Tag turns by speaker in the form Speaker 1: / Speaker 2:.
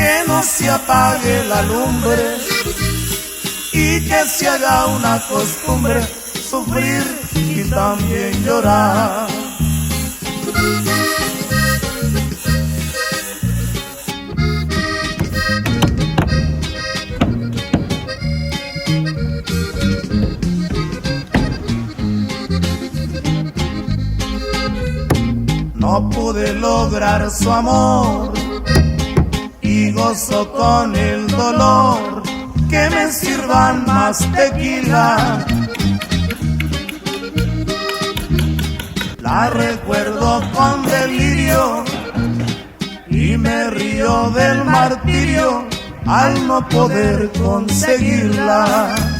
Speaker 1: que no se apague la lumbre y que se haga una costumbre sufrir y también llorar. No pude lograr su amor y gozo con el dolor que me sirvan más tequila. La recuerdo con delirio y me río del martirio al no poder conseguirla.